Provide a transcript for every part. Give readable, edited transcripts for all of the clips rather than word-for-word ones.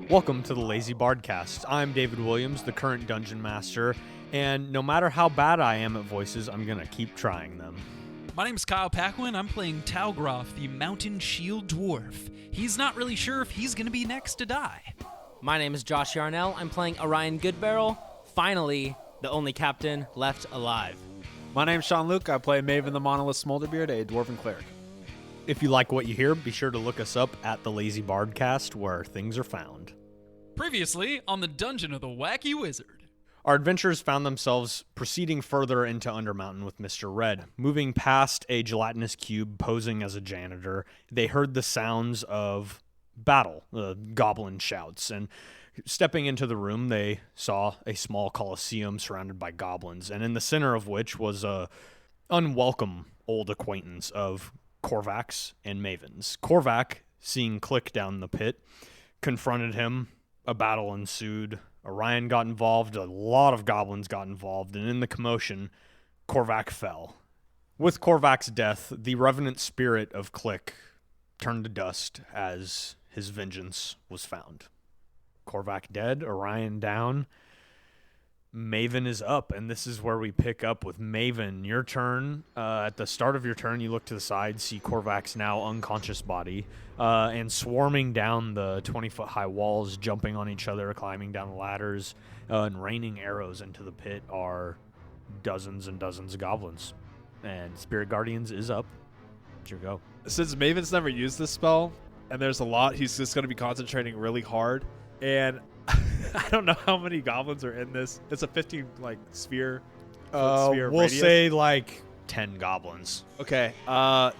Welcome to the Lazy BardCast. I'm David Williams, the current Dungeon Master, and no matter how bad I am at voices, I'm going to keep trying them. My name's Kyle Paquin. I'm playing Talgroth, the Mountain Shield Dwarf. He's not really sure if he's going to be next to die. My name is Josh Yarnell. I'm playing Orion Goodbarrel. Finally, the only captain left alive. My name's Sean Luke. I play Maven the Monolith Smolderbeard, a Dwarven Cleric. If you like what you hear, be sure to look us up at the Lazy BardCast, where things are found. Previously on the Dungeon of the Wacky Wizard. Our adventurers found themselves proceeding further into Undermountain with Mr. Red. Moving past a gelatinous cube posing as a janitor, they heard the sounds of battle, goblin shouts, and stepping into the room, they saw a small coliseum surrounded by goblins, and in the center of which was a unwelcome old acquaintance of Korvac's and Maven's. Korvac, seeing Click down the pit, confronted him. A battle ensued. Orion got involved. A lot of goblins got involved, and in the commotion, Korvac fell. With Korvac's death, the revenant spirit of Click turned to dust as his vengeance was found. Korvac dead, Orion down. Maven is up, and this is where we pick up with Maven. Your turn. At the start of your turn, you look to the side, see Korvac's now unconscious body, and swarming down the 20-foot-high walls, jumping on each other, climbing down the ladders, and raining arrows into the pit are dozens and dozens of goblins. And Spirit Guardians is up. It's your go. Since Maven's never used this spell, and there's a lot, he's just going to be concentrating really hard, and I don't know how many goblins are in this. It's a 15 sphere. Sphere we'll radius. say 10 goblins. Okay.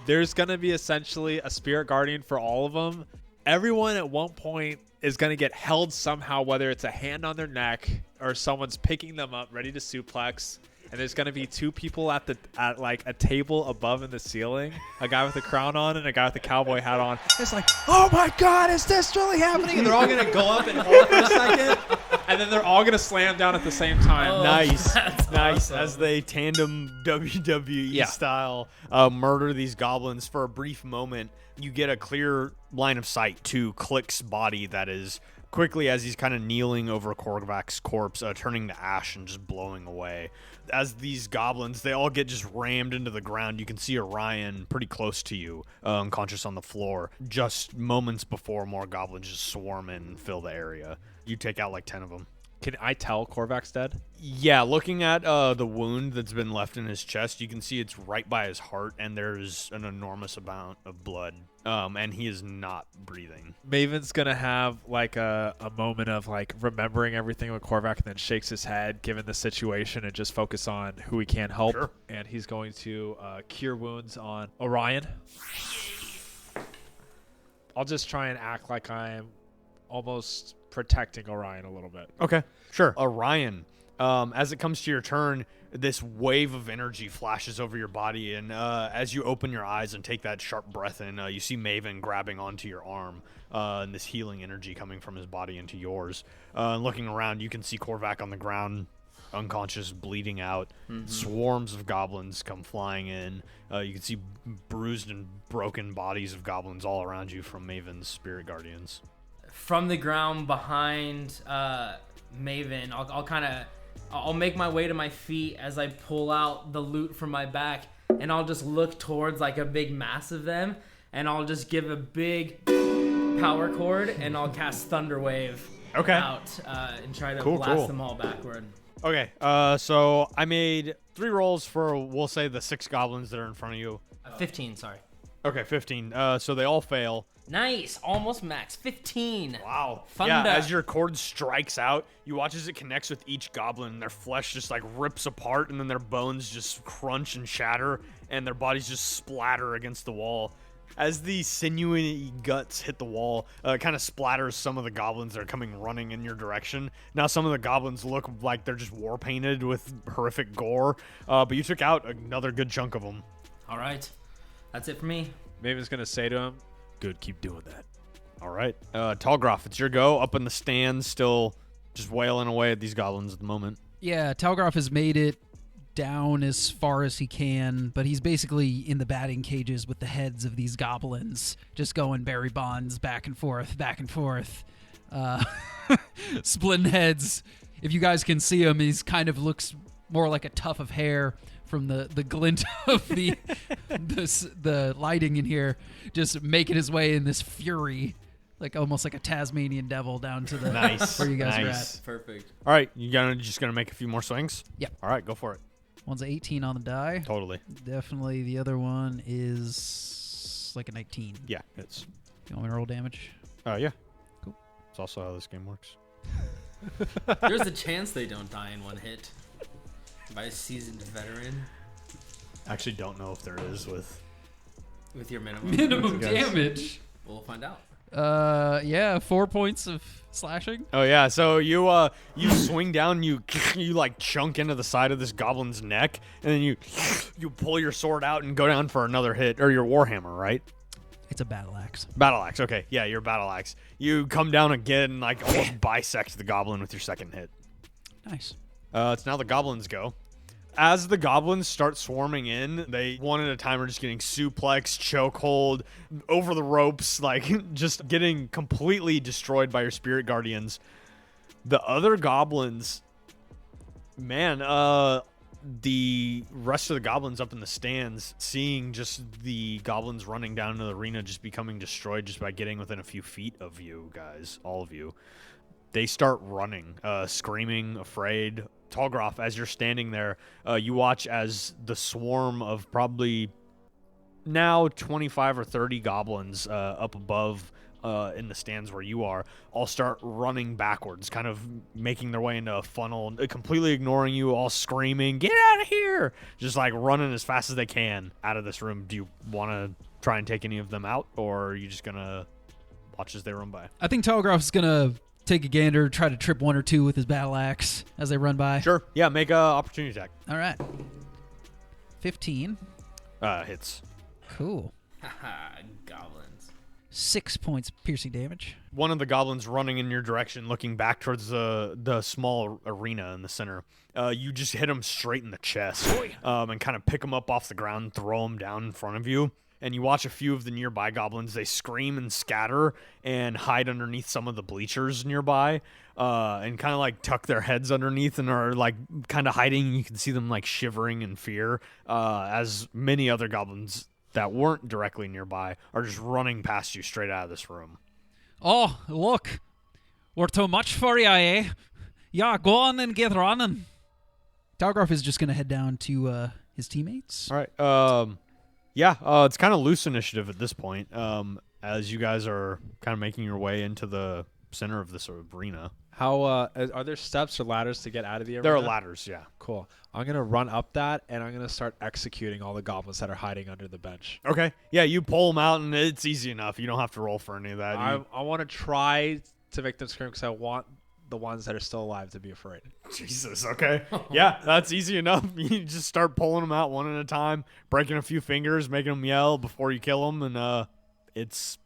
There's gonna be essentially a spirit guardian for all of them. Everyone at one point is gonna get held somehow, whether it's a hand on their neck or someone's picking them up, ready to suplex. And there's gonna be two people at a table above in the ceiling, a guy with a crown on and a guy with a cowboy hat on. It's like, oh my god, is this really happening? And they're all gonna go up and hold for a second, and then they're all gonna slam down at the same time. Nice. Awesome. As they tandem WWE style murder these goblins for a brief moment. You get a clear line of sight to Click's body that is quickly, as he's kind of kneeling over Korvac's corpse, turning to ash and just blowing away. As these goblins, they all get just rammed into the ground. You can see Orion pretty close to you, unconscious on the floor. Just moments before more goblins just swarm in and fill the area. You take out 10 of them. Can I tell Korvac's dead? Yeah, looking at the wound that's been left in his chest, you can see it's right by his heart, and there's an enormous amount of blood, and he is not breathing. Maven's gonna have a moment of remembering everything with Korvac, and then shakes his head given the situation and just focus on who he can help. Sure. And he's going to cure wounds on Orion. I'll just try and act like I'm almost protecting Orion a little bit. Okay, sure. Orion, as it comes to your turn, this wave of energy flashes over your body, and as you open your eyes and take that sharp breath in, you see Maven grabbing onto your arm, and this healing energy coming from his body into yours. Looking around, you can see Korvac on the ground, unconscious, bleeding out. Swarms of goblins come flying in. You can see bruised and broken bodies of goblins all around you from Maven's Spirit Guardians. From the ground behind Maven, I'll make my way to my feet as I pull out the loot from my back, and I'll just look towards a big mass of them, and I'll just give a big power chord, and I'll cast Thunder Wave out and try to blast them all backward. Okay, so I made 3 rolls for, we'll say, the 6 goblins that are in front of you. 15, sorry. Okay, 15. So they all fail. Nice, almost max. 15. Wow. Thunder. Yeah, as your cord strikes out, you watch as it connects with each goblin, and their flesh just rips apart, and then their bones just crunch and shatter, and their bodies just splatter against the wall. As the sinewy guts hit the wall, it kind of splatters some of the goblins that are coming running in your direction. Now some of the goblins look like they're just war painted with horrific gore, but you took out another good chunk of them. All right, that's it for me. Maven's gonna say to him, "Good, keep doing that." All right. Talgroth, it's your go. Up in the stands, still just wailing away at these goblins at the moment. Yeah, Talgroth has made it down as far as he can, but he's basically in the batting cages with the heads of these goblins, just going Barry Bonds back and forth, splitting heads. If you guys can see him, he's kind of looks more like a tuft of hair from the glint of the lighting in here, just making his way in this fury, like almost like a Tasmanian devil down to the where you guys are at. Perfect. All right, just gonna make a few more swings? Yeah. All right, go for it. One's an 18 on the die. Totally. Definitely. The other one is like a 19. Yeah, it's. You want me to roll damage? Yeah. Cool. It's also how this game works. There's a chance they don't die in one hit by a seasoned veteran I actually don't know if there is with. with your minimum. Minimum Guys. damage. We'll find out. Yeah, 4 points of slashing. Oh yeah, so you swing down, you like chunk into the side of this goblin's neck, and then you pull your sword out and go down for another hit, or your warhammer, right? It's a battle axe. Battle axe. Okay, yeah, your battle axe. You come down again, and like almost bisect the goblin with your second hit. Nice. It's now the goblins go. As the goblins start swarming in, they one at a time are just getting suplexed, chokehold, over the ropes, like just getting completely destroyed by your spirit guardians. The other goblins, man, the rest of the goblins up in the stands, seeing just the goblins running down into the arena, just becoming destroyed just by getting within a few feet of you guys, all of you. They start running, screaming, afraid. Talgroff, as you're standing there, you watch as the swarm of probably now 25 or 30 goblins up above in the stands where you are all start running backwards, kind of making their way into a funnel, completely ignoring you, all screaming, "Get out of here!" Just like running as fast as they can out of this room. Do you want to try and take any of them out, or are you just going to watch as they run by? I think Telegraph's going to take a gander, try to trip one or two with his battle axe as they run by. Sure. Yeah, make a opportunity attack. All right. 15. Hits. Cool. Haha, goblins. 6 points piercing damage. One of the goblins running in your direction, looking back towards the small arena in the center. You just hit him straight in the chest and kind of pick him up off the ground, throw him down in front of you. And you watch a few of the nearby goblins. They scream and scatter and hide underneath some of the bleachers nearby and kind of like tuck their heads underneath and are like kind of hiding. You can see them like shivering in fear as many other goblins that weren't directly nearby are just running past you straight out of this room. Oh, look. We're too much for you, eh? Yeah, go on and get running. Telegraph is just going to head down to his teammates. All right. Yeah, it's kind of loose initiative at this point, as you guys are kind of making your way into the center of this arena. How are there steps or ladders to get out of the arena? There are ladders, yeah. Cool. I'm gonna run up that, and I'm gonna start executing all the goblins that are hiding under the bench. Okay. Yeah, you pull them out, and it's easy enough. You don't have to roll for any of that. I want to try to make them scream because I want the ones that are still alive to be afraid. Jesus, okay. Yeah, that's easy enough. You just start pulling them out one at a time, breaking a few fingers, making them yell before you kill them, and it's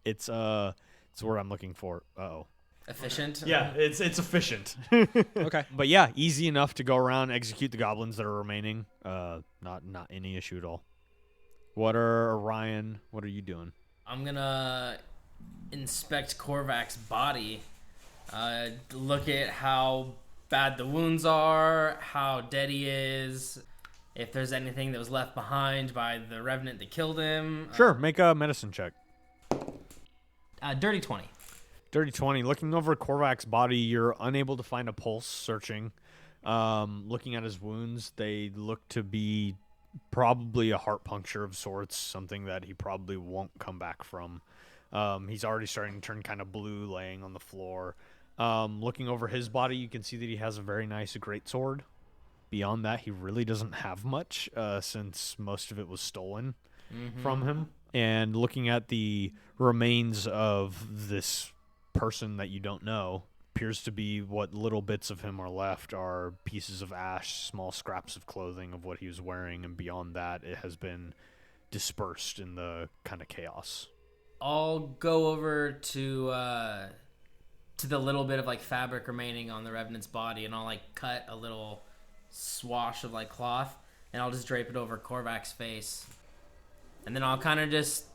the word I'm looking for. Uh-oh. Efficient. Yeah, it's efficient. Okay. But yeah, easy enough to go around, execute the goblins that are remaining. Not any issue at all. What are you doing? I'm gonna inspect Korvac's body. Look at how bad the wounds are, how dead he is, if there's anything that was left behind by the revenant that killed him. Sure, make a medicine check. Dirty 20. Dirty 20. Looking over Korvac's body, you're unable to find a pulse searching. Looking at his wounds, they look to be probably a heart puncture of sorts, something that he probably won't come back from. He's already starting to turn kind of blue laying on the floor. Looking over his body, you can see that he has a very nice greatsword. Beyond that, he really doesn't have much since most of it was stolen from him. And looking at the remains of this person that you don't know, appears to be what little bits of him are left are pieces of ash, small scraps of clothing of what he was wearing, and beyond that, it has been dispersed in the kind of chaos. I'll go over to the little bit of like fabric remaining on the revenant's body, and I'll like cut a little swash of like cloth, and I'll just drape it over Korvac's face, and then I'll kind of just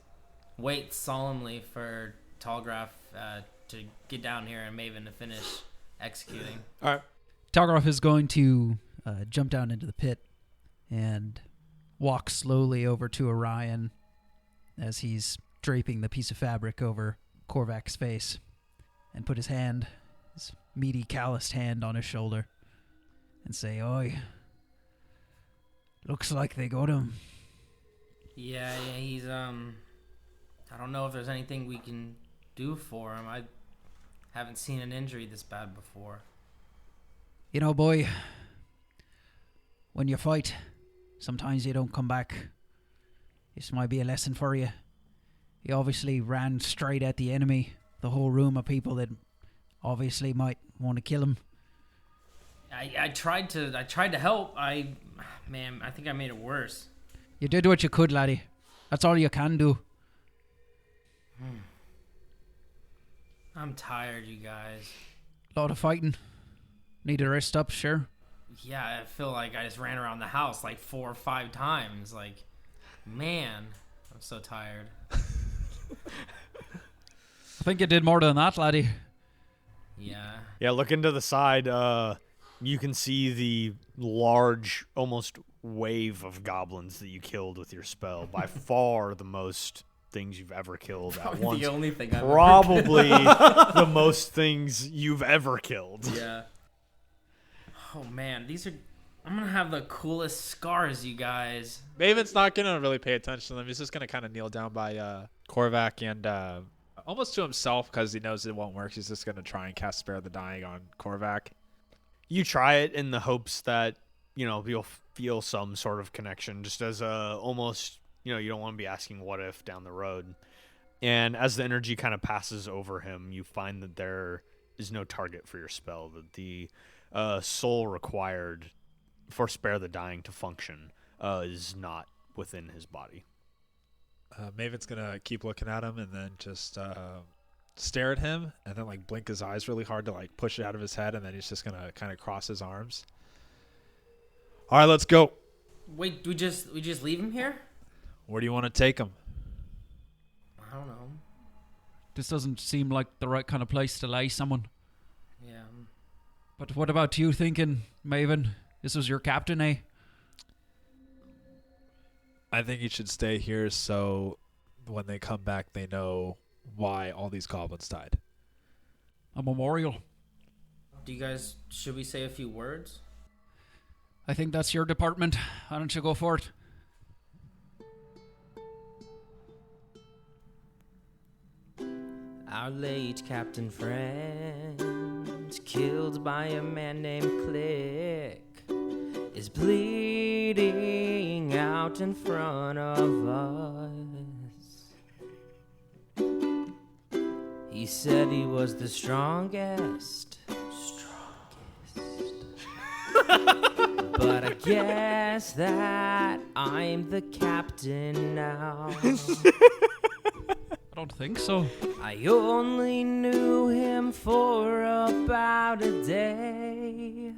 wait solemnly for Talgraph to get down here and Maven to finish executing. All right. Talgroff is going to jump down into the pit and walk slowly over to Orion as he's draping the piece of fabric over Korvac's face and put his meaty, calloused hand on his shoulder and say, "Oi, looks like they got him." Yeah, he's, I don't know if there's anything we can do for him. I haven't seen an injury this bad before. You know, boy, when you fight, sometimes you don't come back. This might be a lesson for you. He obviously ran straight at the enemy, the whole room of people that obviously might want to kill him. I tried to help. I think I made it worse. You did what you could, laddie. That's all you can do. I'm tired, you guys. Lot of fighting. Need to rest up, sure. Yeah, I feel like I just ran around the house like 4 or 5 times. Like, man, I'm so tired. I think you did more than that, laddie. Yeah. Yeah, looking to the side, you can see the large, almost wave of goblins that you killed with your spell. By far the most things you've ever killed Probably at once. the only thing I've Probably the most things you've ever killed. Yeah. Oh man, I'm gonna have the coolest scars, you guys. Maven's not gonna really pay attention to them. He's just gonna kind of kneel down by Korvac and almost to himself because he knows it won't work. He's just gonna try and cast Spare the Dying on Korvac. You try it in the hopes that, you'll feel some sort of connection, just as almost, you don't want to be asking what if down the road. And as the energy kind of passes over him, you find that there is no target for your spell, that the soul required for Spare the Dying to function is not within his body. Maven's gonna keep looking at him and then just stare at him and then like blink his eyes really hard to like push it out of his head, and then he's just gonna kind of cross his arms. All right, let's go. Wait, we just leave him here? Where do you want to take him? I don't know. This doesn't seem like the right kind of place to lay someone. Yeah. But what about you thinking, Maven? This was your captain, eh? I think he should stay here so when they come back they know why all these goblins died. A memorial. Should we say a few words? I think that's your department. Why don't you go for it? Our late captain friend, killed by a man named Click, is bleeding out in front of us. He said he was the strongest. But I guess that I'm the captain now. I don't think so. I only knew him for about a day,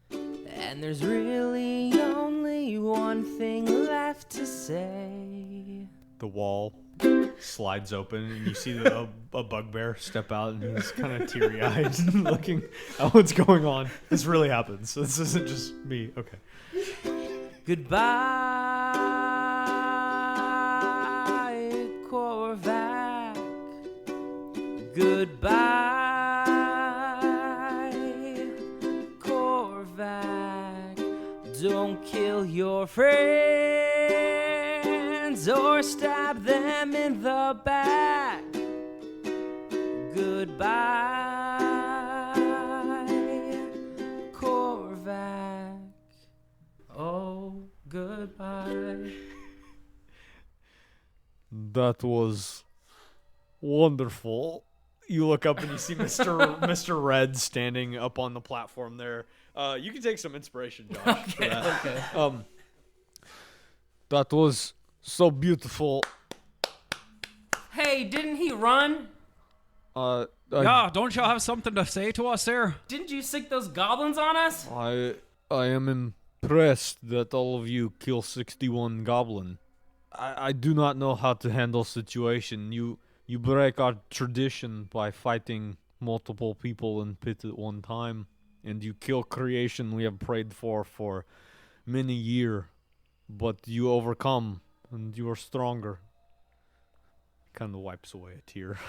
and there's really only one thing left to say. The wall slides open, and you see a bugbear step out, and he's kind of teary-eyed looking at what's going on. This really happens. This isn't just me. Okay. Goodbye, Korvac. Goodbye, Korvac. Don't kill your friends or stab them in the back. Goodbye, Korvac. Oh, goodbye. That was wonderful. You look up and you see Mr. Red standing up on the platform there. You can take some inspiration, Josh. For that. Okay. That was so beautiful. Hey, didn't he run? Yeah, don't you have something to say to us there? Didn't you sick those goblins on us? I am impressed that all of you kill 61 goblin. I do not know how to handle situation. You You break our tradition by fighting multiple people in pit at one time, and you kill creation we have prayed for many years. But you overcome, and you are stronger. Kind of wipes away a tear.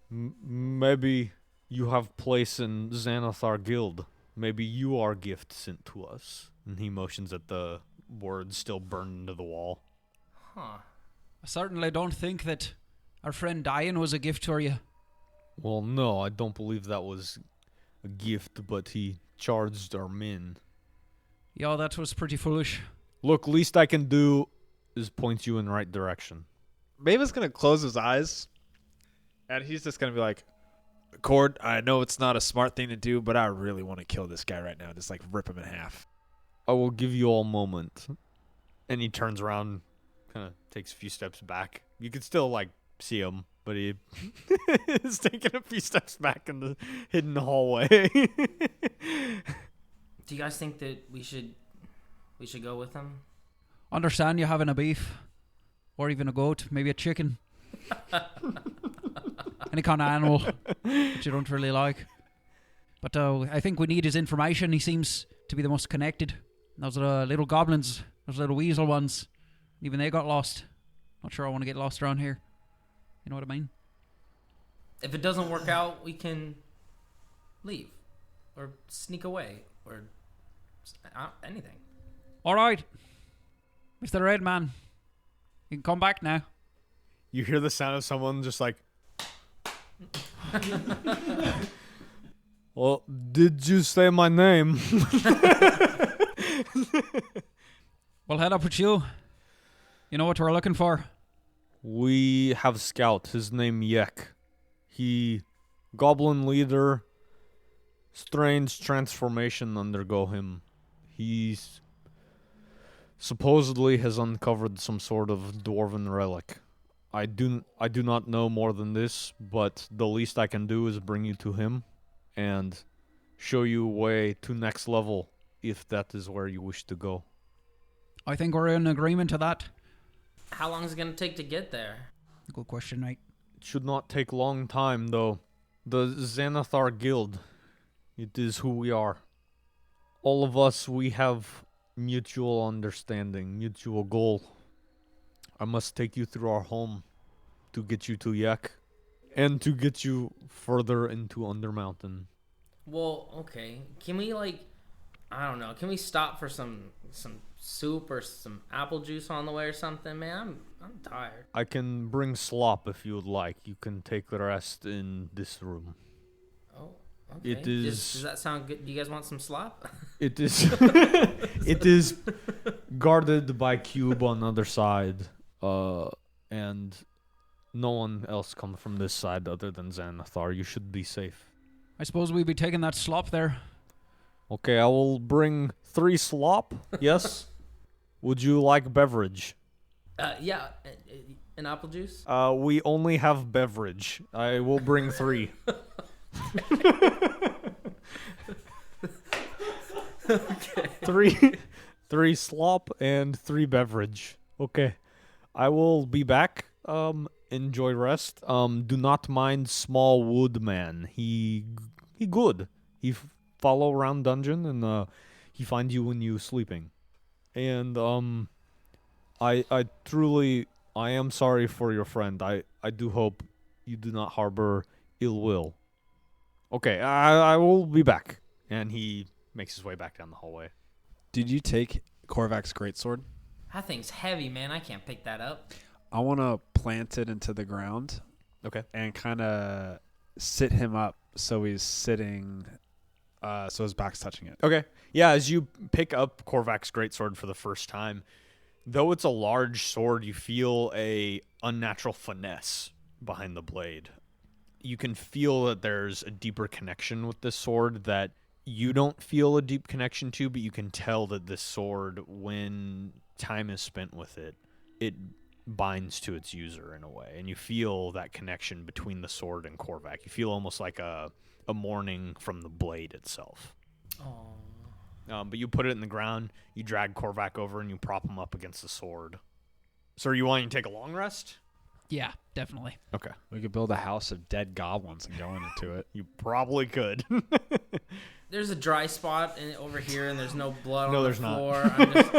Maybe you have place in Xanathar Guild. Maybe you are a gift sent to us. And he motions at the words still burned into the wall. Huh. I certainly don't think that our friend dying was a gift for you. Well, no, I don't believe that was a gift, but he charged our men. Yeah, that was pretty foolish. Look, least I can do is point you in the right direction. Maven's going to close his eyes, and he's just going to be like, Cord, I know it's not a smart thing to do, but I really want to kill this guy right now. Just, like, rip him in half. I will give you all a moment. And he turns around, kind of takes a few steps back. You can still, like, see him, but he is taking a few steps back in the hidden hallway. Do you guys think that we should go with him? Understand you having a beef, or even a goat, maybe a chicken. Any kind of animal that you don't really like. But I think we need his information. He seems to be the most connected. Those little goblins, those little weasel ones, even they got lost. Not sure I want to get lost around here. You know what I mean? If it doesn't work out, we can leave or sneak away or anything. All right. Mr. Red Man, you can come back now. You hear the sound of someone just like... Well, did you say my name? We'll head up with you. You know what we're looking for? We have a scout. His name Yek. He... Goblin leader. Strange transformation undergo him. He's... supposedly has uncovered some sort of dwarven relic. I do not know more than this, but the least I can do is bring you to him and show you a way to next level if that is where you wish to go. I think we're in agreement to that. How long is it going to take to get there? Good question, mate. It should not take long time, though. The Xanathar Guild, it is who we are. All of us, we have mutual understanding, mutual goal. I must take you through our home to get you to Yak and to get you further into Undermountain. Well, okay. Can we I don't know. Can we stop for some soup or some apple juice on the way or something? Man, I'm tired. I can bring slop if you would like. You can take the rest in this room. Oh, okay. It is... Does that sound good? Do you guys want some slop? It is... it is guarded by cube on the other side. And no one else comes from this side other than Xanathar. You should be safe. I suppose we'd be taking that slop there. Okay, I will bring 3 slop. Yes? Would you like beverage? Yeah. An apple juice? We only have beverage. I will bring 3. Okay. 3 slop and 3 beverage. Okay. I will be back. Enjoy rest. Do not mind small wood man. He good. He follow around dungeon and he find you when you sleeping. And I truly am sorry for your friend. I do hope you do not harbor ill will. Okay, I will be back. And he makes his way back down the hallway. Did you take Korvac's greatsword? That thing's heavy, man. I can't pick that up. I want to plant it into the ground. Okay. And kind of sit him up so he's sitting, so his back's touching it. Okay. Yeah, as you pick up Korvac's greatsword for the first time, though it's a large sword, you feel a unnatural finesse behind the blade. You can feel that there's a deeper connection with this sword that you don't feel a deep connection to, but you can tell that this sword, when time is spent with it, it binds to its user in a way, and you feel that connection between the sword and Korvac. You feel almost like a mourning from the blade itself. Oh. But you put it in the ground, you drag Korvac over, and you prop him up against the sword. So are you wanting to take a long rest? Yeah, definitely. Okay. We could build a house of dead goblins and go into it. You probably could. There's a dry spot over here, and there's no blood No, on the there's not. floor. I'm just,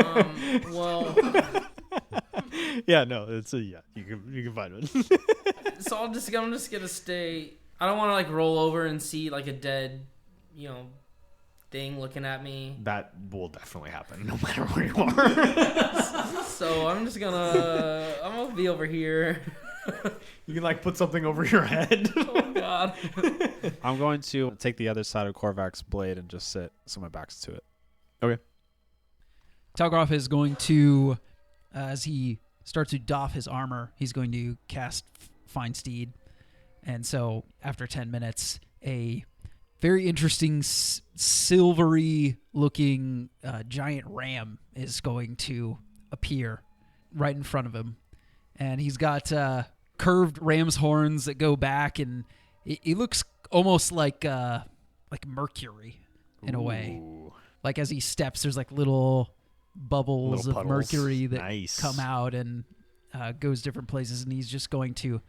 well, Yeah, no, it's a yeah. You can find it. so I'm just gonna stay. I don't want to like roll over and see like a dead, thing looking at me. That will definitely happen, no matter where you are. So I'm gonna be over here. You can like put something over your head. Oh God. I'm going to take the other side of Korvac's blade and just sit so my back's to it. Okay. Talgroff is going to, as he starts to doff his armor, he's going to cast Find Steed. And so after 10 minutes, a very interesting silvery-looking giant ram is going to appear right in front of him. And he's got curved ram's horns that go back, and he looks almost like Mercury in a way. Ooh. Like as he steps, there's like little bubbles Little of puddles. mercury that Nice. come out and goes different places, and he's just going to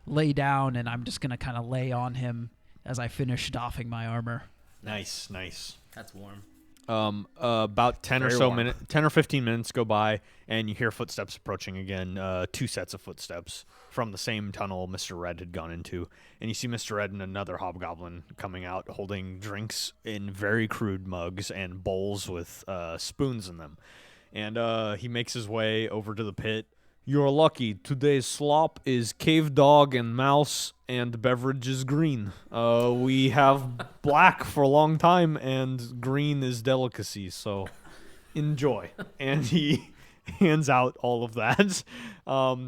lay down, and I'm just going to kind of lay on him as I finish doffing my armor. Nice. That's warm. About 10 or Very so warm. minutes, 10 or 15 minutes go by, and you hear footsteps approaching again. 2 sets of footsteps from the same tunnel Mr. Red had gone into, and you see Mr. Red and another hobgoblin coming out, holding drinks in very crude mugs and bowls with spoons in them. And he makes his way over to the pit. You're lucky. Today's slop is cave dog and mouse, and the beverage is green. We have black for a long time, and green is delicacy, so enjoy. And he hands out all of that.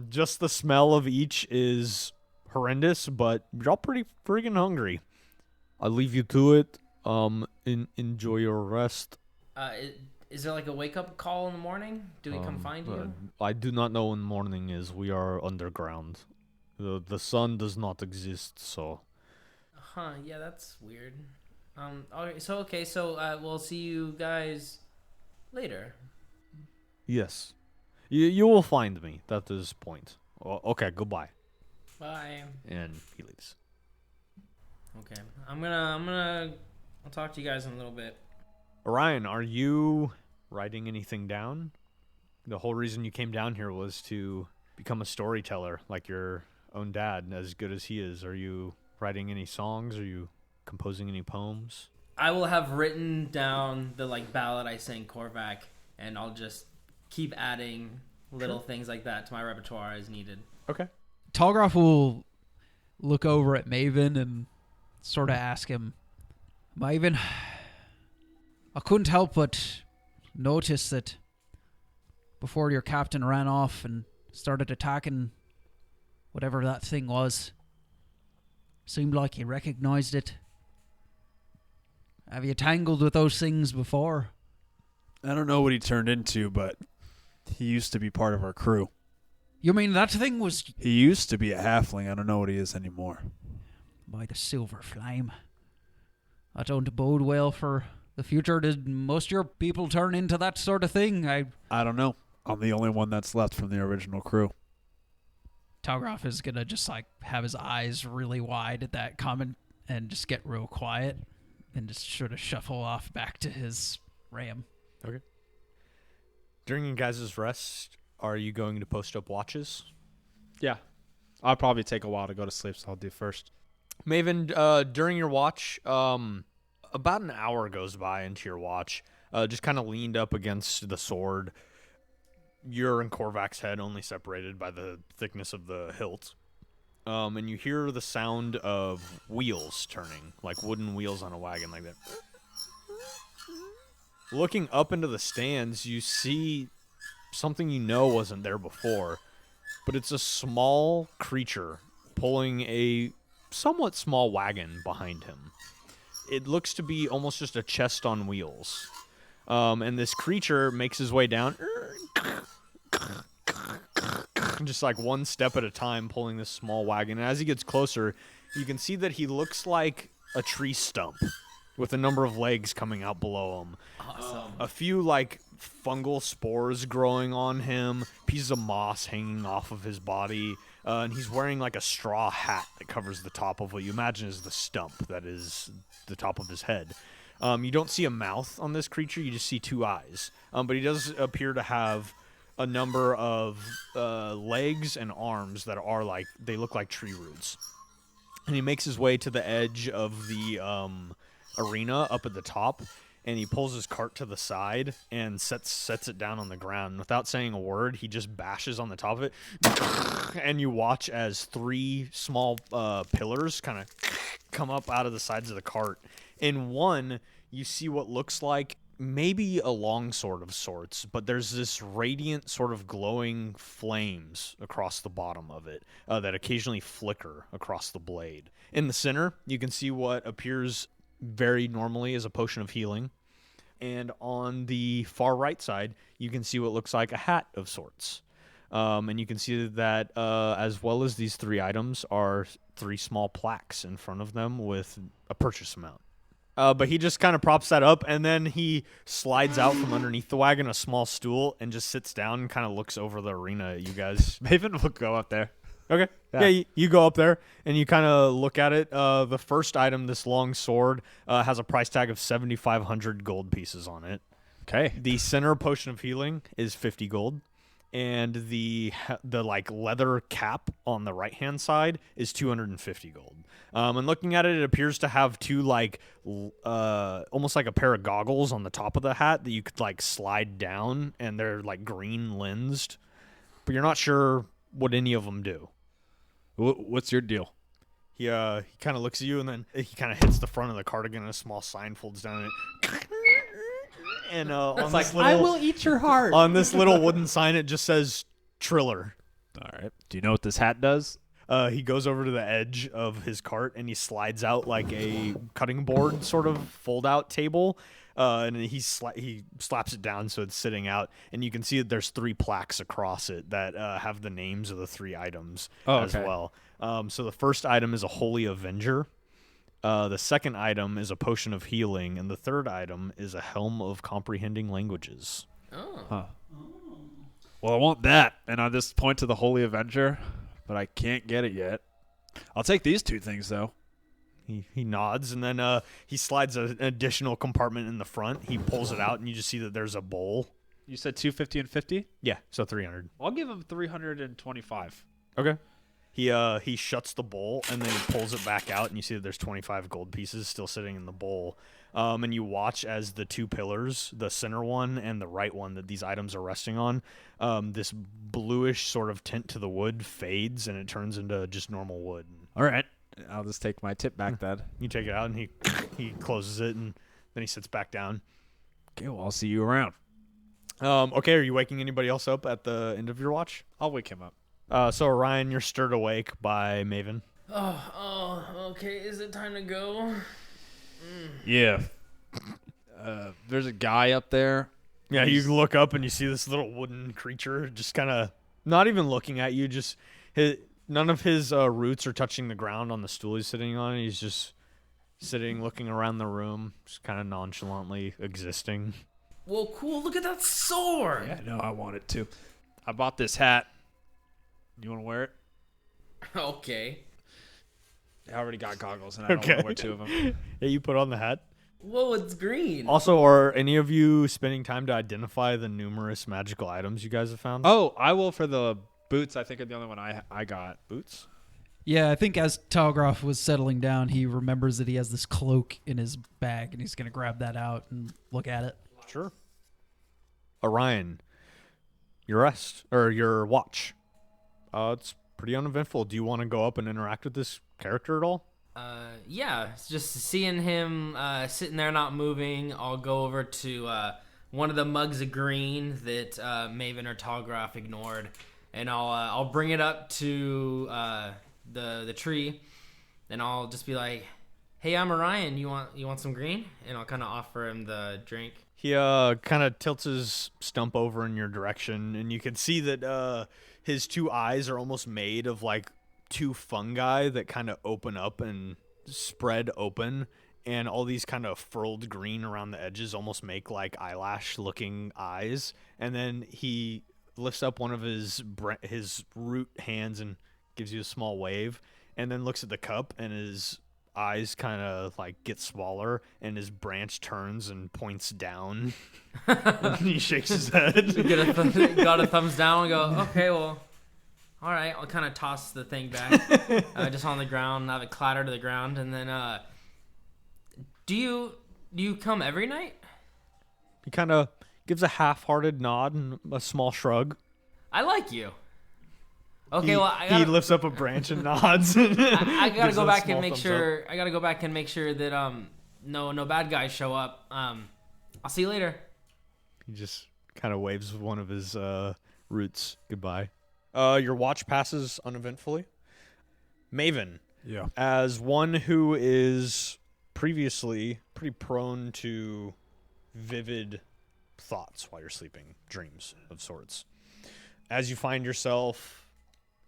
Just the smell of each is horrendous, but you're all pretty friggin' hungry. I'll leave you to it. Enjoy your rest. Is there like a wake up call in the morning? Do we come find you? I do not know when morning is. We are underground. The sun does not exist, so. Huh? Yeah, that's weird. Okay. So we'll see you guys later. Yes. You will find me. That is the point. Okay, goodbye. Bye. And he leaves. Okay. I'll talk to you guys in a little bit. Orion, are you writing anything down? The whole reason you came down here was to become a storyteller like your own dad, as good as he is. Are you writing any songs? Are you composing any poems? I will have written down the ballad I sang Korvac, and I'll just keep adding little things like that to my repertoire as needed. Okay. Talgroff will look over at Maven and sort of ask him, Maven, I couldn't help but notice that before your captain ran off and started attacking whatever that thing was, seemed like he recognized it. Have you tangled with those things before? I don't know what he turned into, but he used to be part of our crew. You mean that thing was... He used to be a halfling. I don't know what he is anymore. By the silver flame. That don't bode well for the future. Did most of your people turn into that sort of thing? I don't know. I'm the only one that's left from the original crew. Talgroff is going to just have his eyes really wide at that comment and just get real quiet and just sort of shuffle off back to his ram. Okay. During your guys' rest, are you going to post up watches? Yeah. I'll probably take a while to go to sleep, so I'll do first. Maven, during your watch, about an hour goes by into your watch, just kind of leaned up against the sword. You're in Korvac's head, only separated by the thickness of the hilt. And you hear the sound of wheels turning, like wooden wheels on a wagon like that. Looking up into the stands, you see something you know wasn't there before, but it's a small creature pulling a somewhat small wagon behind him. It looks to be almost just a chest on wheels. And this creature makes his way down, just like one step at a time, pulling this small wagon. And as he gets closer, you can see that he looks like a tree stump with a number of legs coming out below him. Awesome. A few fungal spores growing on him, pieces of moss hanging off of his body, and he's wearing like a straw hat that covers the top of what you imagine is the stump that is the top of his head. You don't see a mouth on this creature, you just see 2 eyes. But he does appear to have a number of legs and arms that are like, they look like tree roots. And he makes his way to the edge of the arena up at the top, and he pulls his cart to the side and sets it down on the ground. Without saying a word, he just bashes on the top of it, and you watch as 3 small pillars kind of come up out of the sides of the cart. In one, you see what looks like maybe a longsword of sorts, but there's this radiant sort of glowing flames across the bottom of it that occasionally flicker across the blade. In the center, you can see what appears very normally as a potion of healing. And on the far right side, you can see what looks like a hat of sorts. And you can see that as well as these 3 items are 3 small plaques in front of them with a purchase amount. But he just kind of props that up, and then he slides out from underneath the wagon a small stool and just sits down and kind of looks over the arena at you guys. Maven will go up there. Okay. Yeah, you go up there, and you kind of look at it. The first item, this long sword, has a price tag of 7,500 gold pieces on it. Okay. The center potion of healing is 50 gold. And the like leather cap on the right hand side is 250 gold. And looking at it, it appears to have 2 like almost like a pair of goggles on the top of the hat that you could like slide down, and they're like green lensed, but you're not sure what any of them do. What's your deal? He kind of looks at you, and then he kind of hits the front of the cardigan, and a small sign folds down, and and on this little, I will eat your heart. On this little wooden sign, it just says Triller. All right. Do you know what this hat does? He goes over to the edge of his cart, and he slides out like a cutting board sort of fold-out table, and he slaps it down so it's sitting out, and you can see that there's 3 plaques across it that have the names of the 3 items as well. So the first item is a Holy Avenger. The second item is a Potion of Healing, and the third item is a Helm of Comprehending Languages. Oh. Huh. Well, I want that, and I just point to the Holy Avenger, but I can't get it yet. I'll take these 2 things, though. He nods, and then he slides an additional compartment in the front. He pulls it out, and you just see that there's a bowl. You said 250 and 50? Yeah, so 300. I'll give him 325. Okay. He shuts the bowl, and then he pulls it back out, and you see that there's 25 gold pieces still sitting in the bowl. And you watch as the 2 pillars, the center one and the right one that these items are resting on, this bluish sort of tint to the wood fades, and it turns into just normal wood. All right. I'll just take my tip back then. You take it out, and he closes it, and then he sits back down. Okay, well, I'll see you around. Okay, are you waking anybody else up at the end of your watch? I'll wake him up. So Orion, you're stirred awake by Maven. Okay. Is it time to go? Yeah. There's a guy up there. Yeah, you look up and you see this little wooden creature just kind of not even looking at you. Just none of his roots are touching the ground on the stool he's sitting on. He's just sitting, looking around the room, just kind of nonchalantly existing. Well, cool. Look at that sword. Yeah, no, I want it too. I bought this hat. You want to wear it? Okay. I already got goggles, and I don't want to wear 2 of them. Yeah, you put on the hat. Whoa, it's green. Also, are any of you spending time to identify the numerous magical items you guys have found? Oh, I will for the boots. I think are the only one I got. Boots? Yeah, I think as Talgroff was settling down, he remembers that he has this cloak in his bag, and he's going to grab that out and look at it. Sure. Orion, your watch. It's pretty uneventful. Do you want to go up and interact with this character at all? Yeah, it's just seeing him sitting there not moving. I'll go over to one of the mugs of green that Maven or Talgroff ignored, and I'll bring it up to the tree, and I'll just be like, "Hey, I'm Orion. You want some green?" And I'll kind of offer him the drink. He kind of tilts his stump over in your direction, and you can see that his 2 eyes are almost made of like 2 fungi that kind of open up and spread open, and all these kind of furled green around the edges almost make like eyelash-looking eyes. And then he lifts up one of his root hands and gives you a small wave, and then looks at the cup, and his eyes kind of like get smaller, and his branch turns and points down. And he shakes his head. Got a thumbs down and go, okay, well, all right. I'll kind of toss the thing back, just on the ground, have it clatter to the ground, and then, do you come every night? He kind of gives a half-hearted nod and a small shrug. I like you. Okay, well, he lifts up a branch and nods. I gotta go back and make sure. I gotta go back and make sure that no bad guys show up. I'll see you later. He just kind of waves one of his roots goodbye. Your watch passes uneventfully. Maven, Yeah. as one who is previously pretty prone to vivid thoughts while you're sleeping, dreams of sorts, as you find yourself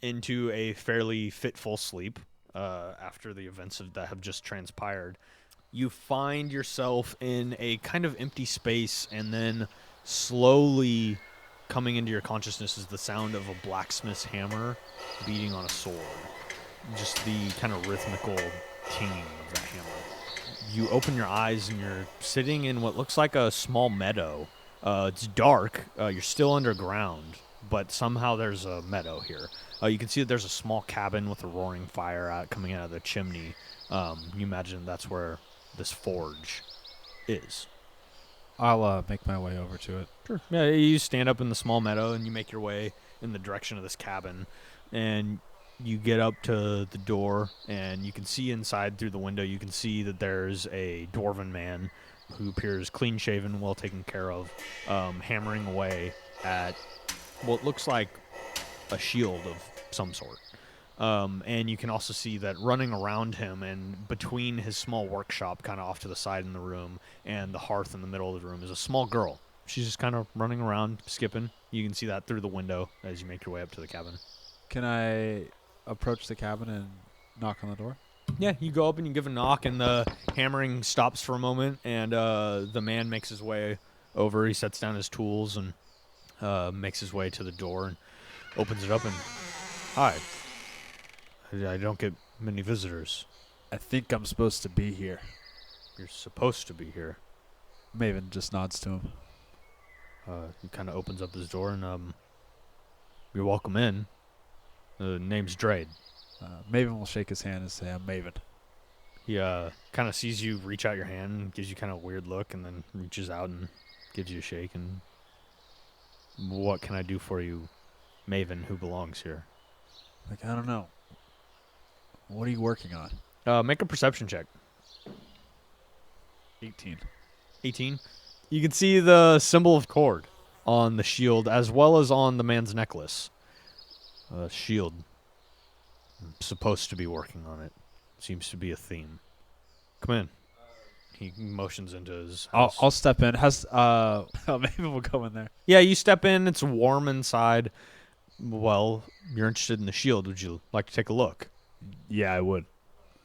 into a fairly fitful sleep after the events that have just transpired, you find yourself in a kind of empty space, and then slowly coming into your consciousness is the sound of a blacksmith's hammer beating on a sword. Just the kind of rhythmical tinging of that hammer. You open your eyes and you're sitting in what looks like a small meadow. It's dark. You're still underground, but somehow there's a meadow here. You can see that there's a small cabin with a roaring fire coming out of the chimney. You imagine that's where this forge is. I'll make my way over to it. Sure. Yeah, you stand up in the small meadow and you make your way in the direction of this cabin, and you get up to the door, and you can see inside through the window. You can see that there's a dwarven man who appears clean-shaven, well taken care of, hammering away at what looks like a shield of some sort. And you can also see that running around him and between his small workshop kind of off to the side in the room and the hearth in the middle of the room is a small girl. She's just kind of running around, skipping. You can see that through the window as you make your way up to the cabin. Can I approach the cabin and knock on the door? Yeah, you go up and you give a knock, and the hammering stops for a moment, and the man makes his way over. He sets down his tools and makes his way to the door and opens it up and, hi. I don't get many visitors. I think I'm supposed to be here. You're supposed to be here. Maven just nods to him. He kind of opens up his door and, you're welcome in. The name's Drade. Maven will shake his hand and say, I'm Maven. He kind of sees you reach out your hand and gives you kind of a weird look, and then reaches out and gives you a shake. And what can I do for you, Maven, who belongs here? Like, I don't know. What are you working on? Make a perception check. 18. 18. You can see the symbol of cord on the shield as well as on the man's necklace. Shield. I'm supposed to be working on it. Seems to be a theme. Come in. He motions into his house. I'll step in. Maybe we'll go in there. Yeah, you step in. It's warm inside. Well, you're interested in the shield. Would you like to take a look? Yeah, I would.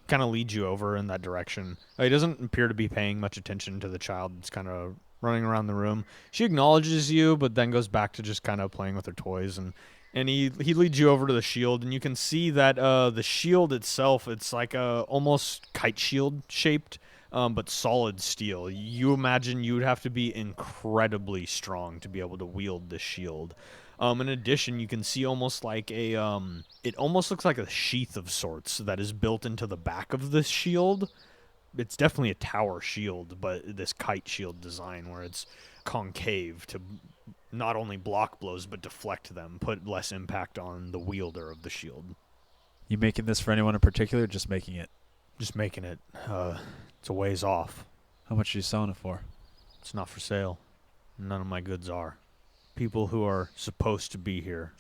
Kind of leads you over in that direction. He doesn't appear to be paying much attention to the child. It's kind of running around the room. She acknowledges you, but then goes back to just kind of playing with her toys. And he leads you over to the shield, and you can see that the shield itself, it's like a almost kite shield shaped, but solid steel. You imagine you would have to be incredibly strong to be able to wield this shield. In addition, you can see almost like it almost looks like a sheath of sorts that is built into the back of this shield. It's definitely a tower shield, but this kite shield design where it's concave to not only block blows, but deflect them, put less impact on the wielder of the shield. You making this for anyone in particular, or just making it? Just making it. It's a ways off. How much are you selling it for? It's not for sale. None of my goods are. People who are supposed to be here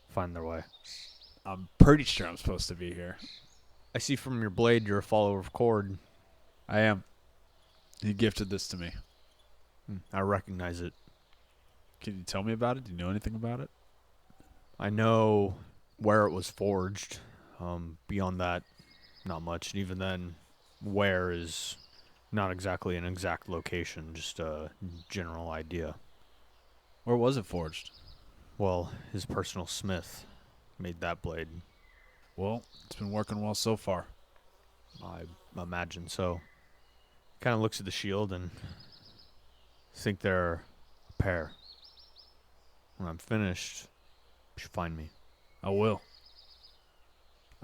find their way. I'm pretty sure I'm supposed to be here. I see from your blade you're a follower of Cord. I am. He gifted this to me. I recognize it. Can you tell me about it? Do you know anything about it? I know where it was forged. Beyond that, not much. And even then, where is Not exactly an exact location, just a general idea. Where was it forged? Well, his personal smith made that blade. Well, it's been working well so far. I imagine so. Kind of looks at the shield and think they're a pair. When I'm finished, you should find me. I will.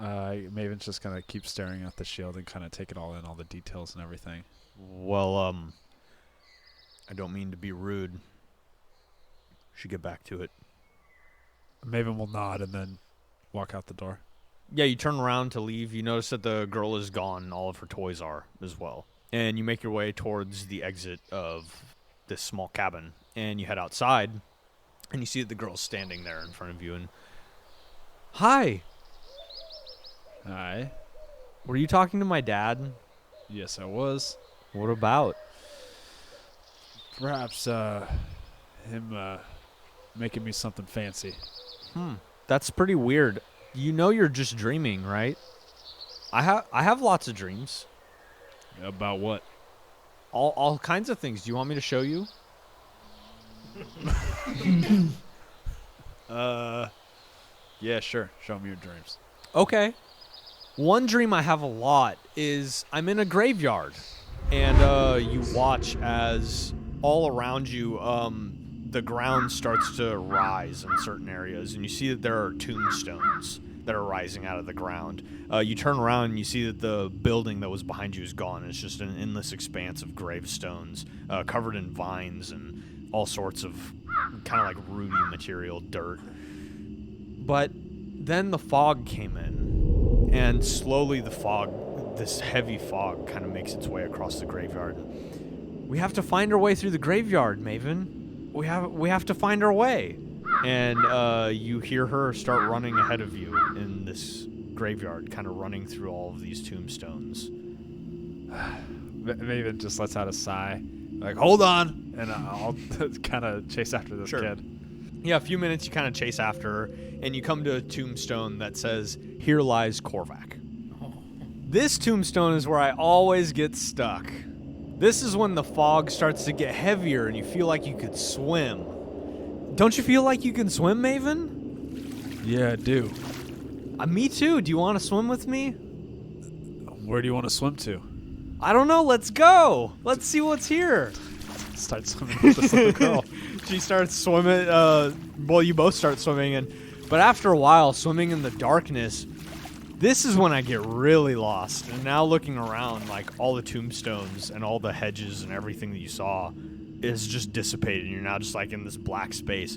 Maven's just gonna keep staring at the shield and kind of take it all in, all the details and everything. Well, I don't mean to be rude. Should get back to it. Maven will nod and then walk out the door. Yeah, you turn around to leave. You notice that the girl is gone. All of her toys are as well. And you make your way towards the exit of this small cabin. And you head outside. And you see that the girl's standing there in front of you. And, hi, Hi. were you talking to my dad? Yes, I was. What about? Perhaps him making me something fancy. That's pretty weird. You know you're just dreaming, right? I have lots of dreams. About what? All kinds of things. Do you want me to show you? Yeah, sure. Show me your dreams. Okay. One dream I have a lot is I'm in a graveyard, and you watch as all around you the ground starts to rise in certain areas, and you see that there are tombstones that are rising out of the ground. You turn around and you see that the building that was behind you is gone. It's just an endless expanse of gravestones covered in vines and all sorts of kind of like rooty material, dirt. But then the fog came in, and slowly this heavy fog kind of makes its way across the graveyard. We have to find our way through the graveyard, Maven. We have to find our way. And you hear her start running ahead of you in this graveyard, kind of running through all of these tombstones. Maven just lets out a sigh. Like, hold on! And I'll kind of chase after this kid. Yeah, a few minutes you kind of chase after her, and you come to a tombstone that says, "Here lies Korvac." This tombstone is where I always get stuck. This is when the fog starts to get heavier and you feel like you could swim. Don't you feel like you can swim, Maven? Yeah, I do. Me too. Do you want to swim with me? Where do you want to swim to? I don't know. Let's go. Let's see what's here. Start swimming with this little girl. She starts swimming. Well, you both start swimming, but after a while, swimming in the darkness, this is when I get really lost. And now looking around, like all the tombstones and all the hedges and everything that you saw is just dissipated. And you're now just like in this black space.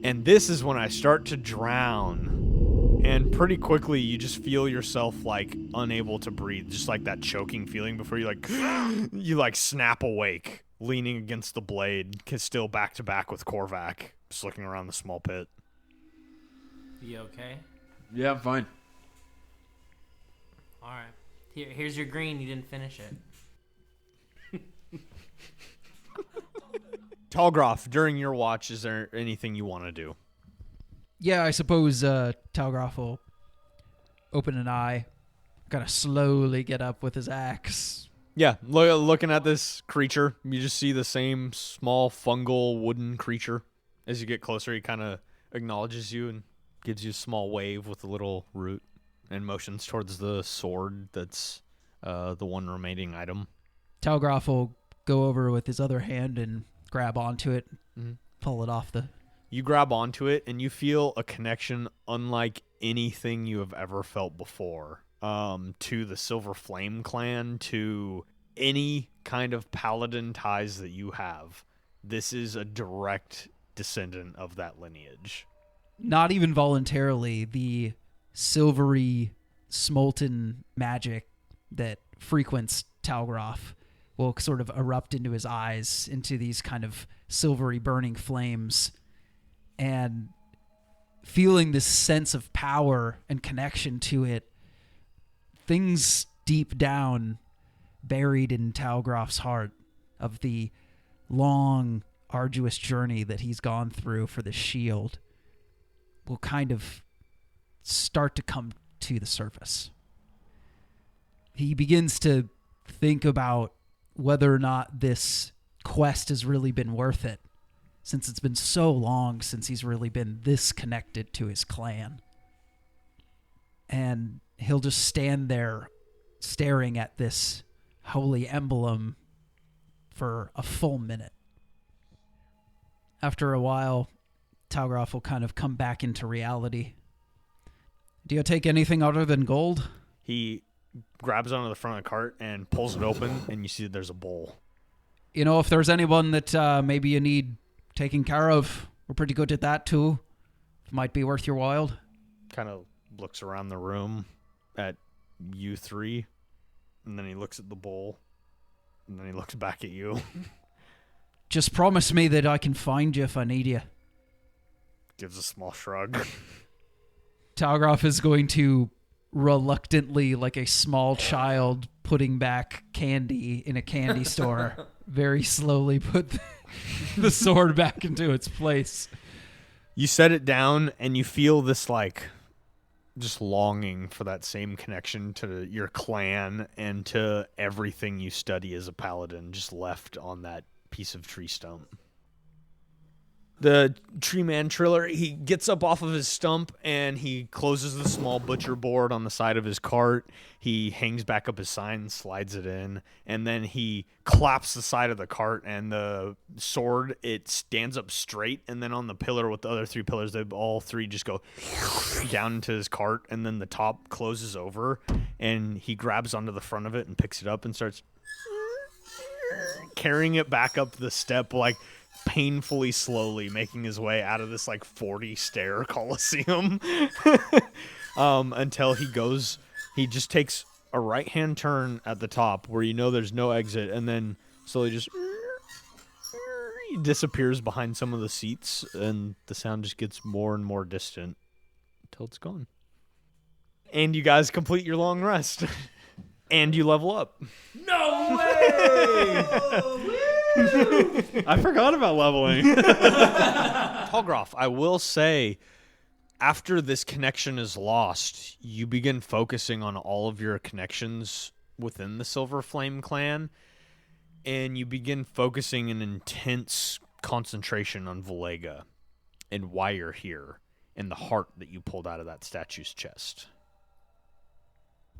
And this is when I start to drown. And pretty quickly, you just feel yourself like unable to breathe, just like that choking feeling before you like snap awake, leaning against the blade, still back to back with Korvac, just looking around the small pit. You okay? Yeah, I'm fine. All right. Here's your green. You didn't finish it. Talgroth, during your watch, is there anything you want to do? Yeah, I suppose Talgroth will open an eye, kind of slowly get up with his axe. Yeah, looking at this creature, you just see the same small fungal wooden creature. As you get closer, he kind of acknowledges you and gives you a small wave with a little root and motions towards the sword that's the one remaining item. Talgroth will go over with his other hand and grab onto it, pull it off the... You grab onto it, and you feel a connection unlike anything you have ever felt before. To the Silver Flame clan, to any kind of paladin ties that you have. This is a direct descendant of that lineage. Not even voluntarily, the silvery, smolten magic that frequents Talgroth will sort of erupt into his eyes, into these kind of silvery burning flames. And feeling this sense of power and connection to it, things deep down buried in Talgroth's heart of the long, arduous journey that he's gone through for the shield will kind of start to come to the surface. He begins to think about whether or not this quest has really been worth it, since it's been so long since he's really been this connected to his clan. And he'll just stand there staring at this holy emblem for a full minute. After a while, Talgroth will kind of come back into reality. Do you take anything other than gold? He grabs onto the front of the cart and pulls it open, and you see that there's a bowl. You know, if there's anyone that maybe you need taken care of, we're pretty good at that too. It might be worth your while. Kind of looks around the room at you three, and then he looks at the bowl, and then he looks back at you. Just promise me that I can find you if I need you. Gives a small shrug. Talgroth is going to reluctantly, like a small child putting back candy in a candy store, very slowly put the sword back into its place. You set it down, and you feel this, like, just longing for that same connection to your clan and to everything you study as a paladin just left on that piece of tree stump. The tree man Triller, he gets up off of his stump and he closes the small butcher board on the side of his cart. He hangs back up his sign and slides it in, and then he claps the side of the cart, and the sword, it stands up straight, and then on the pillar with the other three pillars, they all three just go down into his cart, and then the top closes over, and he grabs onto the front of it and picks it up and starts carrying it back up the step, like painfully slowly, making his way out of this like 40 stair coliseum until he just takes a right hand turn at the top where you know there's no exit, and then slowly just he disappears behind some of the seats, and the sound just gets more and more distant until it's gone. And you guys complete your long rest. And you level up. No way! I forgot about leveling. Talgroth, I will say, after this connection is lost, you begin focusing on all of your connections within the Silver Flame clan, and you begin focusing an intense concentration on Valega and why you're here, and the heart that you pulled out of that statue's chest.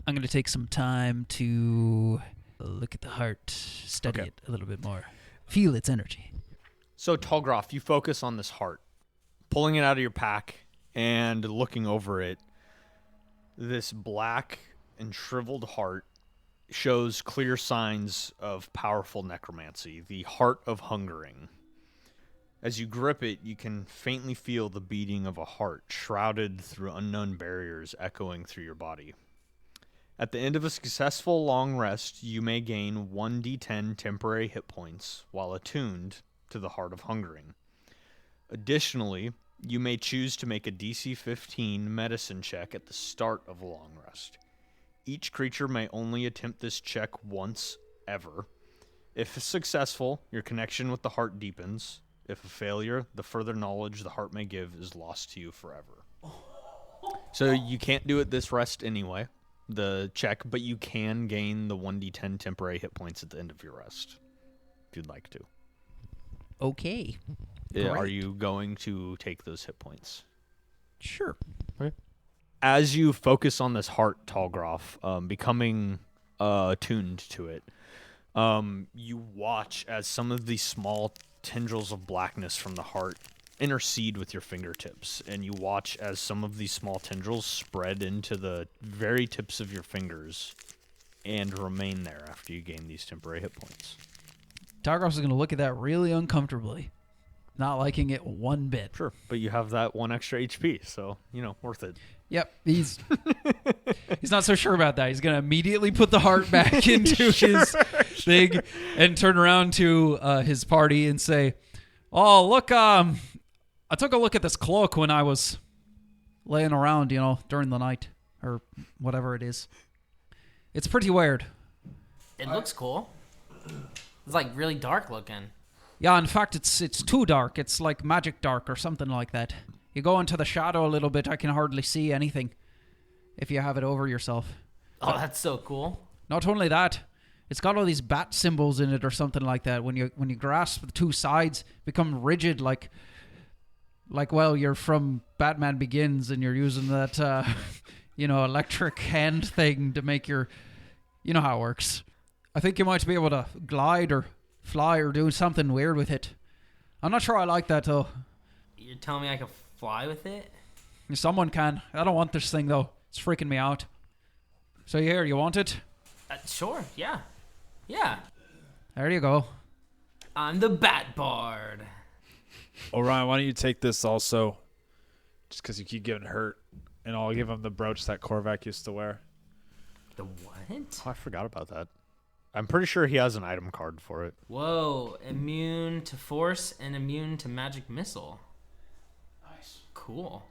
I'm going to take some time to look at the heart, study it a little bit more, feel its energy. So, Talgroth, you focus on this heart, pulling it out of your pack and looking over it. This black and shriveled heart shows clear signs of powerful necromancy, the heart of hungering. As you grip it, you can faintly feel the beating of a heart shrouded through unknown barriers echoing through your body. At the end of a successful long rest, you may gain 1d10 temporary hit points while attuned to the Heart of Hungering. Additionally, you may choose to make a DC 15 medicine check at the start of a long rest. Each creature may only attempt this check once ever. If successful, your connection with the heart deepens. If a failure, the further knowledge the heart may give is lost to you forever. So you can't do it this rest anyway, the check, but you can gain the 1d10 temporary hit points at the end of your rest, if you'd like to. Okay. Are you going to take those hit points? Sure. Okay. As you focus on this heart, Talgroth, becoming attuned to it, you watch as some of these small tendrils of blackness from the heart intercede with your fingertips, and you watch as some of these small tendrils spread into the very tips of your fingers and remain there after you gain these temporary hit points. Talgroth is going to look at that really uncomfortably, not liking it one bit. Sure, but you have that one extra HP, so, worth it. Yep, he's not so sure about that. He's going to immediately put the heart back into his thing and turn around to his party and say, "Oh, look, I took a look at this cloak when I was laying around, during the night, or whatever it is. It's pretty weird." It looks cool. It's like really dark looking. Yeah, in fact, it's too dark. It's like magic dark or something like that. You go into the shadow a little bit, I can hardly see anything if you have it over yourself. Oh, that's so cool. Not only that, It's got all these bat symbols in it or something like that. When you grasp the two sides, become rigid like well, you're from Batman Begins and you're using that electric hand thing to make your, you know how it works. I think you might be able to glide or fly or do something weird with it. I'm not sure I like that though. You're telling me I can fly with it? Someone can. I don't want this thing though. It's freaking me out. So here, you want it? Sure, yeah. Yeah. There you go. I'm the Bat Bard. Orion, why don't you take this also? Just because you keep getting hurt. And I'll give him the brooch that Korvac used to wear. The what? Oh, I forgot about that. I'm pretty sure he has an item card for it. Whoa, immune to force and immune to magic missile. Nice. Cool.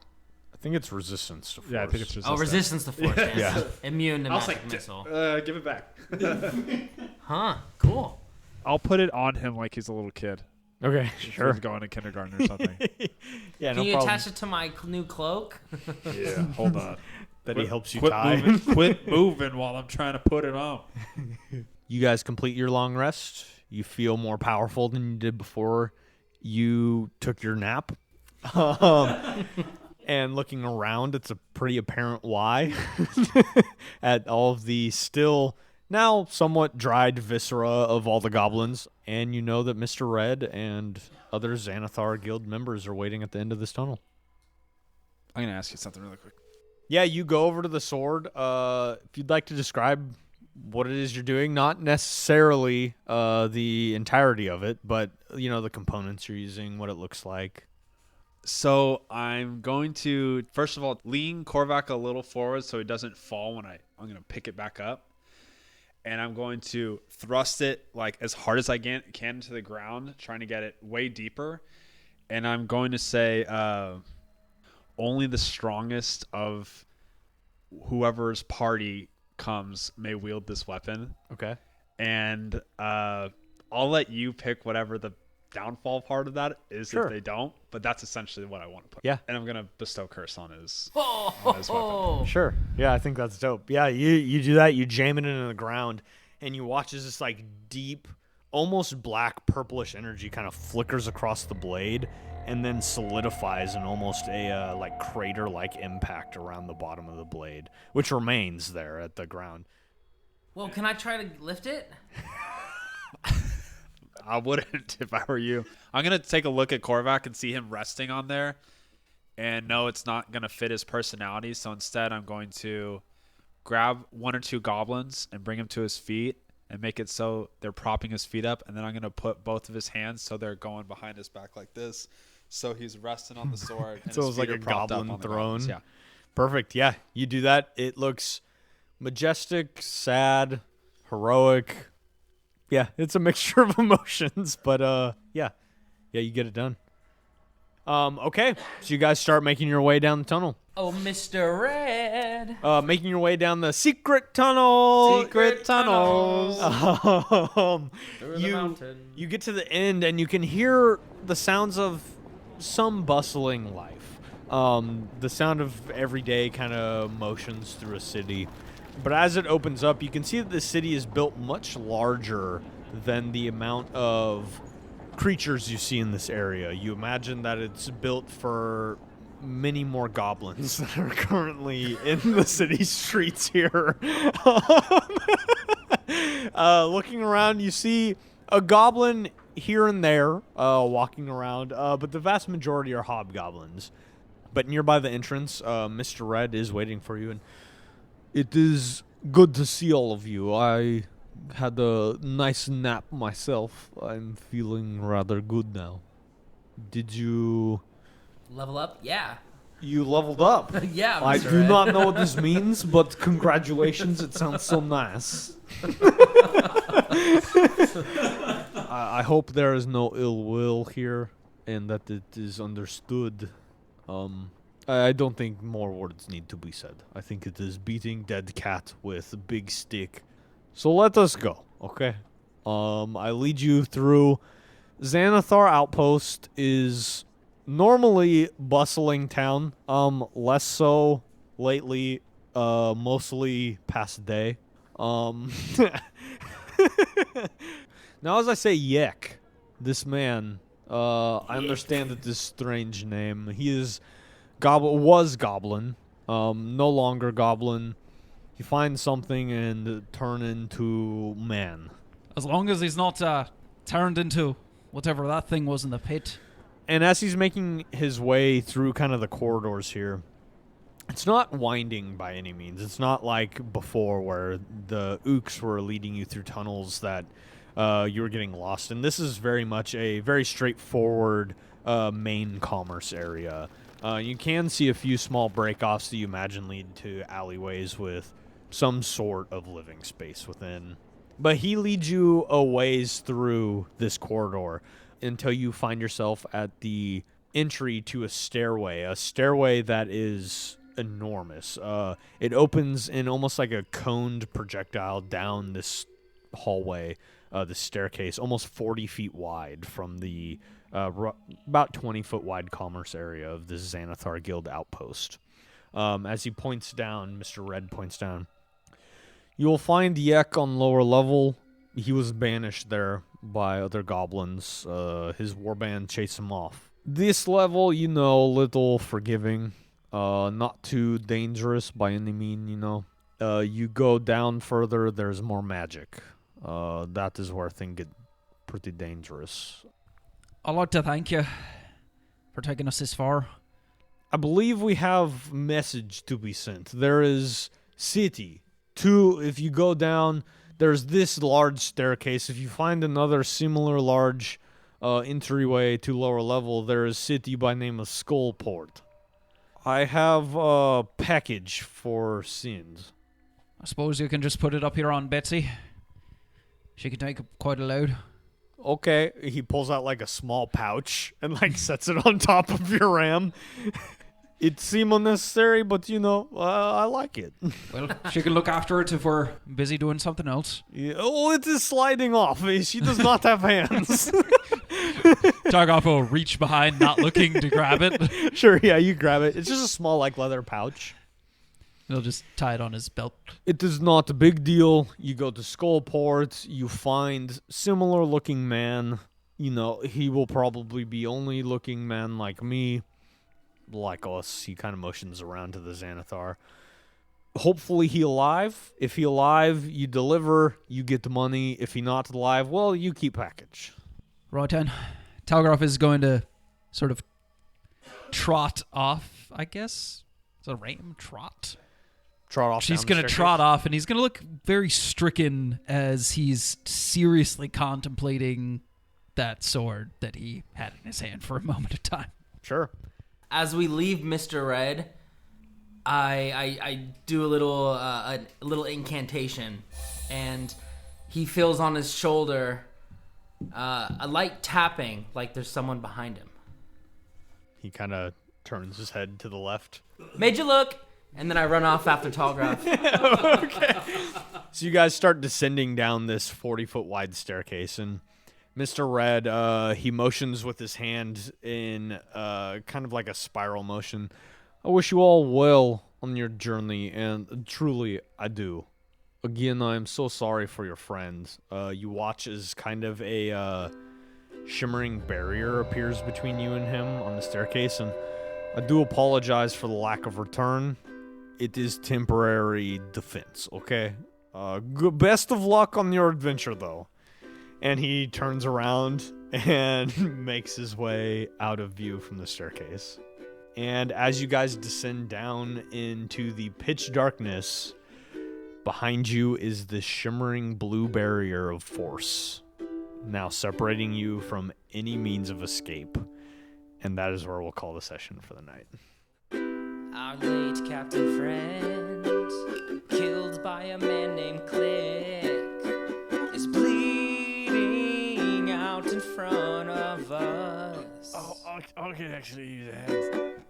I think it's resistance to force. Yeah, I think it's resistance. Oh, resistance to force. Yeah. Immune to I was magic like, missile. give it back. Huh, cool. I'll put it on him like he's a little kid. Okay, If sure. He's going to kindergarten or something. Yeah, Can no you problem. attach it to my new cloak? Yeah, hold on. That he helps you Quit tie. moving, quit moving while I'm trying to put it on. You guys complete your long rest. You feel more powerful than you did before you took your nap. And looking around, it's a pretty apparent why at all of the still now somewhat dried viscera of all the goblins. And you know that Mr. Red and other Xanathar Guild members are waiting at the end of this tunnel. I'm going to ask you something really quick. Yeah, you go over to the sword. If you'd like to describe what it is you're doing, not necessarily the entirety of it, but the components you're using, what it looks like. So I'm going to, first of all, lean Korvac a little forward so he doesn't fall when I'm going to pick it back up. And I'm going to thrust it like as hard as I can into the ground, trying to get it way deeper. And I'm going to say only the strongest of whoever's party comes may wield this weapon. Okay. And I'll let you pick whatever the downfall part of that is Sure. if they don't. But that's essentially what I want to put. Yeah. And I'm going to bestow curse on his Oh, weapon. Sure. Yeah, I think that's dope. Yeah, you do that. You jam it into the ground, and you watch as this like deep, almost black purplish energy kind of flickers across the blade, and then solidifies in almost a like crater-like impact around the bottom of the blade, which remains there at the ground. Well, can I try to lift it? I wouldn't if I were you. I'm going to take a look at Korvac and see him resting on there. And no, it's not going to fit his personality. So instead, I'm going to grab one or two goblins and bring him to his feet and make it so they're propping his feet up. And then I'm going to put both of his hands so they're going behind his back like this. So he's resting on the sword. And So his it's like feet a are propped up goblin on the throne. goblins. Yeah. Perfect. Yeah, you do that. It looks majestic, sad, heroic. Yeah, it's a mixture of emotions, but yeah, you get it done. Okay, so you guys start making your way down the tunnel. Oh, Mr. Red. Making your way down the secret tunnel. Secret tunnels. Through the You mountain. you get to the end and you can hear the sounds of some bustling life. The sound of everyday kind of motions through a city. But as it opens up, you can see that the city is built much larger than the amount of creatures you see in this area. You imagine that it's built for many more goblins that are currently in the city streets here. Looking around, you see a goblin here and there walking around, but the vast majority are hobgoblins. But nearby the entrance, Mr. Red is waiting for you, and it is good to see all of you. I had a nice nap myself. I'm feeling rather good now. Did you... Level up? Yeah. You leveled up? Yeah, I Mr. do Red. not know what this means, but congratulations. It sounds so nice. I hope there is no ill will here and that it is understood. I don't think more words need to be said. I think it is beating dead cat with a big stick. So let us go, okay? I lead you through. Xanathar Outpost is normally bustling town. Less so lately. Mostly past day. Now, as I say, Yek, this man, I understand that this strange name. He is was goblin, no longer goblin. He finds something and turn into man. As long as he's not turned into whatever that thing was in the pit. And as he's making his way through kind of the corridors here, it's not winding by any means. It's not like before where the ooks were leading you through tunnels that you were getting lost in. This is very much a very straightforward main commerce area. You can see a few small break-offs that you imagine lead to alleyways with some sort of living space within. But he leads you a ways through this corridor until you find yourself at the entry to a stairway that is enormous. It opens in almost like a coned projectile down this hallway, the staircase, almost 40 feet wide from the about 20-foot wide commerce area of the Xanathar Guild outpost. As he points down, Mr. Red points down, you will find Yek on lower level. He was banished there by other goblins. His warband chased him off. This level, a little forgiving. Not too dangerous by any mean, you go down further, there's more magic. That is where things get pretty dangerous. I'd like to thank you for taking us this far. I believe we have message to be sent. There is city. If you go down, there's this large staircase. If you find another similar large entryway to lower level, there is city by name of Skullport. I have a package for sins. I suppose you can just put it up here on Betsy. She can take quite a load. Okay, he pulls out like a small pouch and sets it on top of your ram. It seemed unnecessary, but I like it. Well, she can look after it if we're busy doing something else. Yeah. Oh, it is sliding off. She does not have hands. Targoff will reach behind, not looking to grab it. Sure, yeah, you grab it. It's just a small leather pouch. He'll just tie it on his belt. It is not a big deal. You go to Skullport, you find similar looking man. He will probably be only looking man like me. Like us. He kind of motions around to the Xanathar. Hopefully he alive. If he alive, you deliver, you get the money. If he not alive, well, you keep package. Right then. Talgroff is going to sort of trot off, I guess. It's a ram trot. Trot off. She's going to trot off, and he's going to look very stricken as he's seriously contemplating that sword that he had in his hand for a moment of time. Sure. As we leave Mr. Red, I do a little incantation, and he feels on his shoulder a light tapping, like there's someone behind him. He kind of turns his head to the left. Made you look, and then I run off after Tallgraph. Okay. So you guys start descending down this 40-foot wide staircase, and Mr. Red, he motions with his hand in kind of like a spiral motion. I wish you all well on your journey, and truly, I do. Again, I am so sorry for your friend. You watch as kind of a shimmering barrier appears between you and him on the staircase, and I do apologize for the lack of return. It is temporary defense, okay? Best of luck on your adventure, though. And he turns around and makes his way out of view from the staircase. And as you guys descend down into the pitch darkness, behind you is the shimmering blue barrier of force, now separating you from any means of escape. And that is where we'll call the session for the night. Our late captain friend, killed by a man named Click, is bleeding out in front of us. Oh, I can actually use a hand.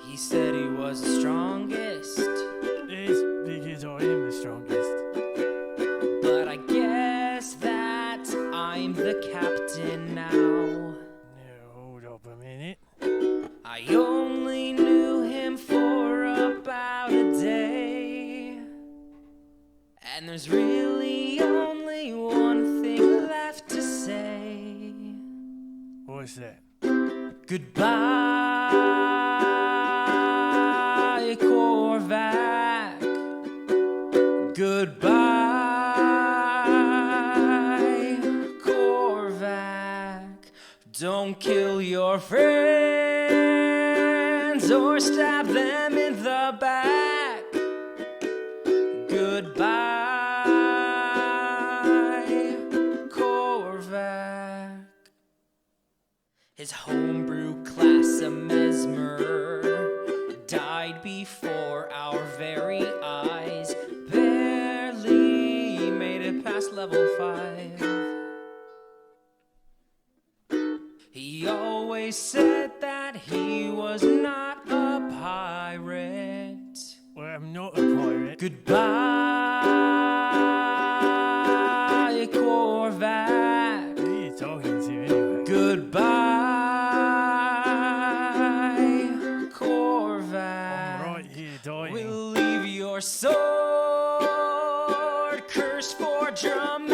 He said he was the strongest, It's because I am the strongest. but I guess that I'm the captain now. Now, hold up a minute. I only knew him for about a day, and there's really only What's that? Goodbye, Korvac. Goodbye, Korvac. Don't kill your friends or stab them in the back. Goodbye, Korvac. His homebrew class, a mesmer, died before our very eyes. Barely made it past level 5. He always said that he was not a pirate. Well, I'm not a pirate. Goodbye, Korvac. Who are you talking to anyway? Goodbye, Korvac. I'm right here dying. We'll leave your sword cursed for dramatic